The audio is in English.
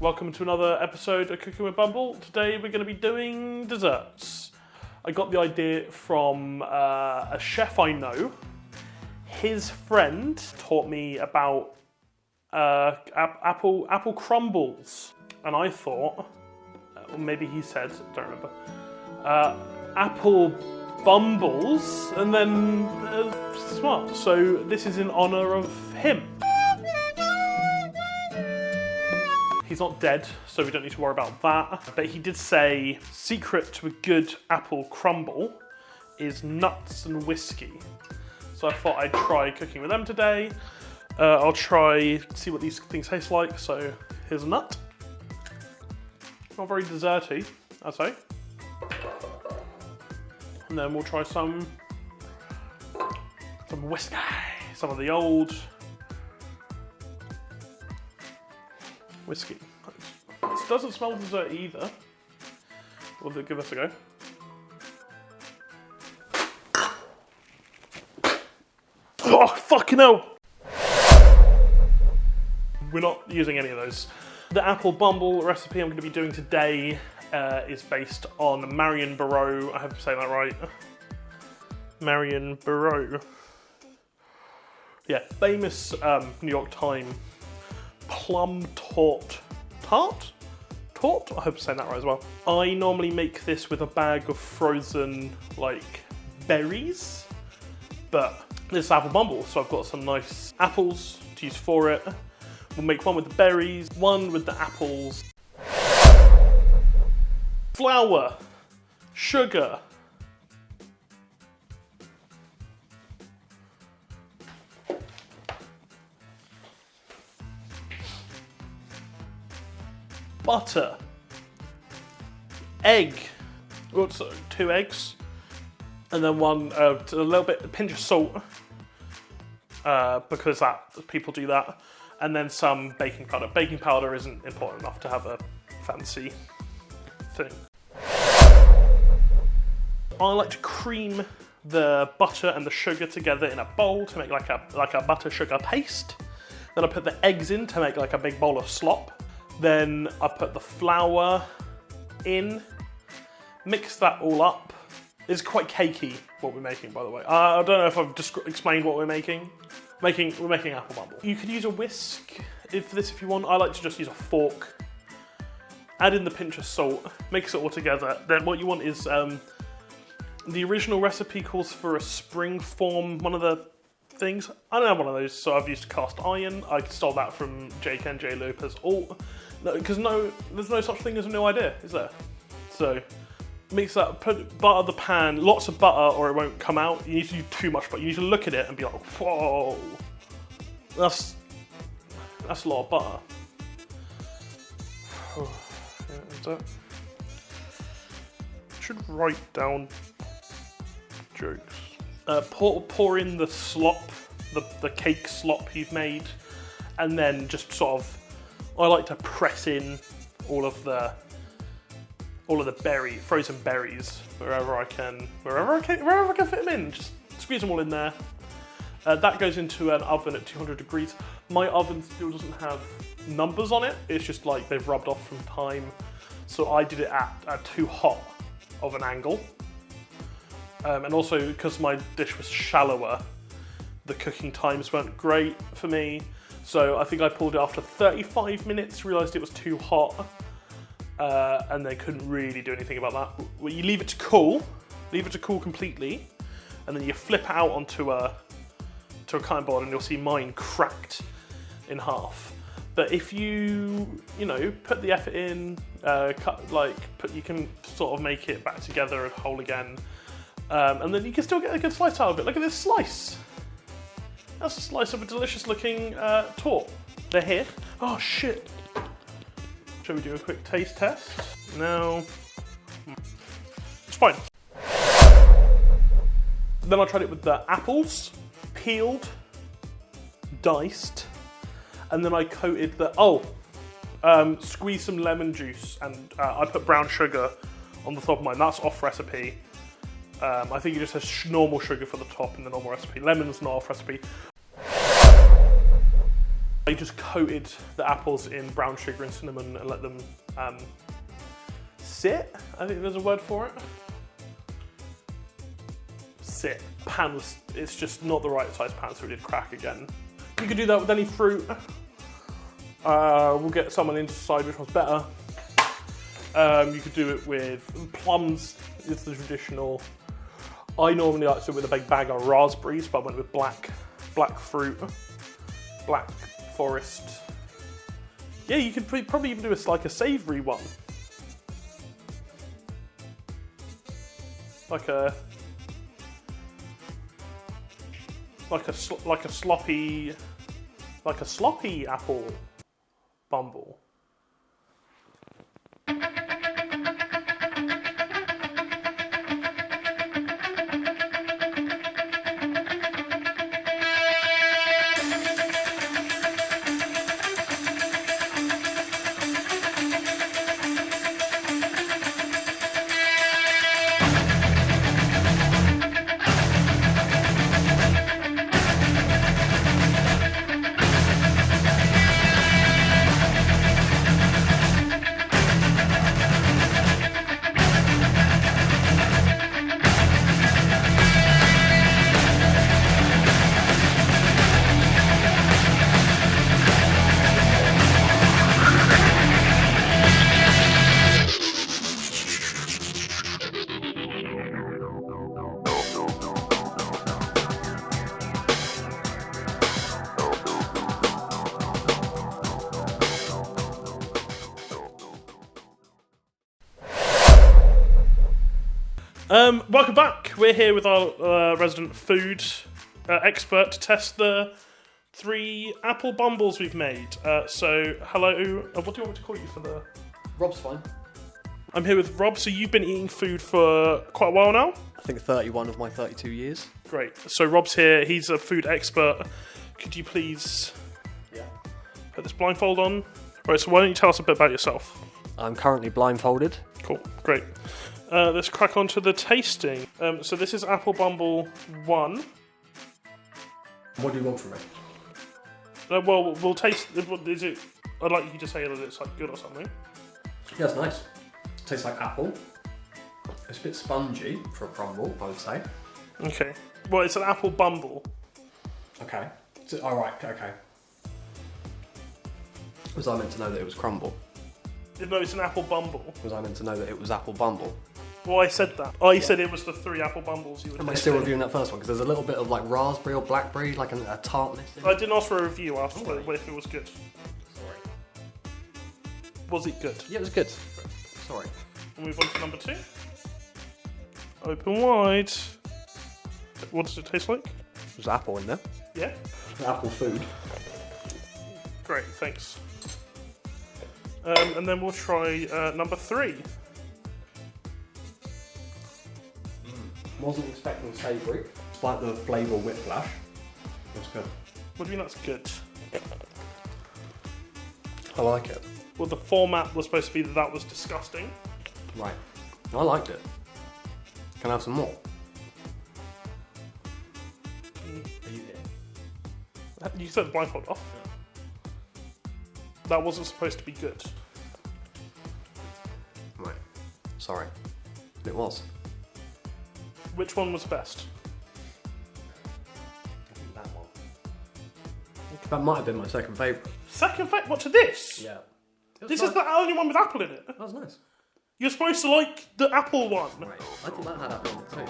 welcome to another episode of Cooking with Bumble. Today we're going to be doing desserts. I got the idea from a chef I know. His friend taught me about apple crumbles, and I thought, or maybe he said, don't remember, apple bumbles, and then smart. So this is in honor of him. He's not dead, so we don't need to worry about that. But he did say, secret to a good apple crumble is nuts and whiskey. So I thought I'd try cooking with them today. I'll try, see what these things taste like. So here's a nut. Not very desserty, I'd say. And then we'll try some whiskey. Some of the old whiskey. It doesn't smell dessert either. We'll give this a go. Oh, fucking hell! We're not using any of those. The apple bumble recipe I'm going to be doing today is based on Marion Barreau. I hope I'm saying that right. Marion Barreau. Yeah, famous New York Times plum tart? I hope I'm saying that right as well. I normally make this with a bag of frozen, berries, but this is apple bumble, so I've got some nice apples to use for it. We'll make one with the berries, one with the apples. Flour, sugar, butter, egg, so 2 eggs, and then a pinch of salt, because people do that, and then some baking powder. Baking powder isn't important enough to have a fancy thing. I like to cream the butter and the sugar together in a bowl to make like a butter sugar paste. Then I put the eggs in to make like a big bowl of slop. Then I put the flour in, mix that all up. It's quite cakey what we're making, by the way. I don't know if I've just explained what we're making. We're making apple bumble. You could use a whisk if you want. I like to just use a fork. Add in the pinch of salt, mix it all together. Then what you want is, the original recipe calls for a spring form, one of the things. I don't have one of those, so I've used cast iron. I stole that from Jake and J Lopez. Because there's no such thing as a no idea, is there? So mix that, put butter the pan, lots of butter or it won't come out. You need to do too much butter. You need to look at it and be like, whoa, that's a lot of butter. Should write down jokes. Pour in the slop, the cake slop you've made, and then just sort of, I like to press in all of the frozen berries wherever I can fit them in. Just squeeze them all in there. That goes into an oven at 200 degrees. My oven still doesn't have numbers on it. It's just like they've rubbed off from time. So I did it at too hot of an angle. And also because my dish was shallower, the cooking times weren't great for me. So I think I pulled it after 35 minutes, realised it was too hot, and then couldn't really do anything about that. Well, you leave it to cool completely, and then you flip it out onto a cutting board, and you'll see mine cracked in half. But if you put the effort in, you can sort of make it back together whole again, and then you can still get a good slice out of it. Look at this slice. That's a slice of a delicious looking tort. They're here. Oh shit. Shall we do a quick taste test? No. It's fine. Then I tried it with the apples, peeled, diced, and then I coated squeezed some lemon juice, and I put brown sugar on the top of mine. That's off recipe. I think it just has normal sugar for the top in the normal recipe. Lemon's not off recipe. I just coated the apples in brown sugar and cinnamon and let them sit. I think there's a word for it. Sit. Pan was, it's just not the right size pan, so it did crack again. You could do that with any fruit. We'll get someone in to decide which one's better. You could do it with plums. It's the traditional. I normally like to do it with a big bag of raspberries, but I went with black fruit, black forest. Yeah, you could probably even do like a savoury one, like a sloppy apple bumble. Welcome back. We're here with our resident food expert to test the 3 apple bumbles we've made. So, hello. What do you want me to call you for the... Rob's fine. I'm here with Rob. So you've been eating food for quite a while now? I think 31 of my 32 years. Great. So Rob's here. He's a food expert. Could you please put this blindfold on? Right, so why don't you tell us a bit about yourself? I'm currently blindfolded. Cool. Great. Let's crack on to the tasting. So this is Apple Bumble 1. What do you want from me? Well, we'll taste... Is it... I'd like you to say that it's like good or something. Yeah, it's nice. It tastes like apple. It's a bit spongy for a crumble, I would say. Okay. Well, it's an apple bumble. Okay. Alright, okay. Was I meant to know that it was crumble? No, it's an apple bumble. Was I meant to know that it was apple bumble? Well, I said that. I said it was the 3 apple bumbles you were Am I still reviewing that first one? Because there's a little bit of like raspberry or blackberry, like a tartness in it. I didn't ask for a review, I asked if it was good. Sorry. Was it good? Yeah, it was good. Sorry. We'll move on to number 2. Open wide. What does it taste like? There's apple in there. Yeah? Apple food. Great, thanks. And then we'll try number 3. Wasn't expecting savoury. Despite the flavour whiplash. That's good. What do you mean that's good? I like it. Well, the format was supposed to be that was disgusting. Right. I liked it. Can I have some more? Are you here? You said the blindfold off. That wasn't supposed to be good. Right. Sorry. It was. Which one was best? I think that one. That might have been my second favourite. Second favourite? What, to this? Yeah. This is the only one with apple in it. That was nice. You're supposed to like the apple one. Right. I thought that had apple in it too.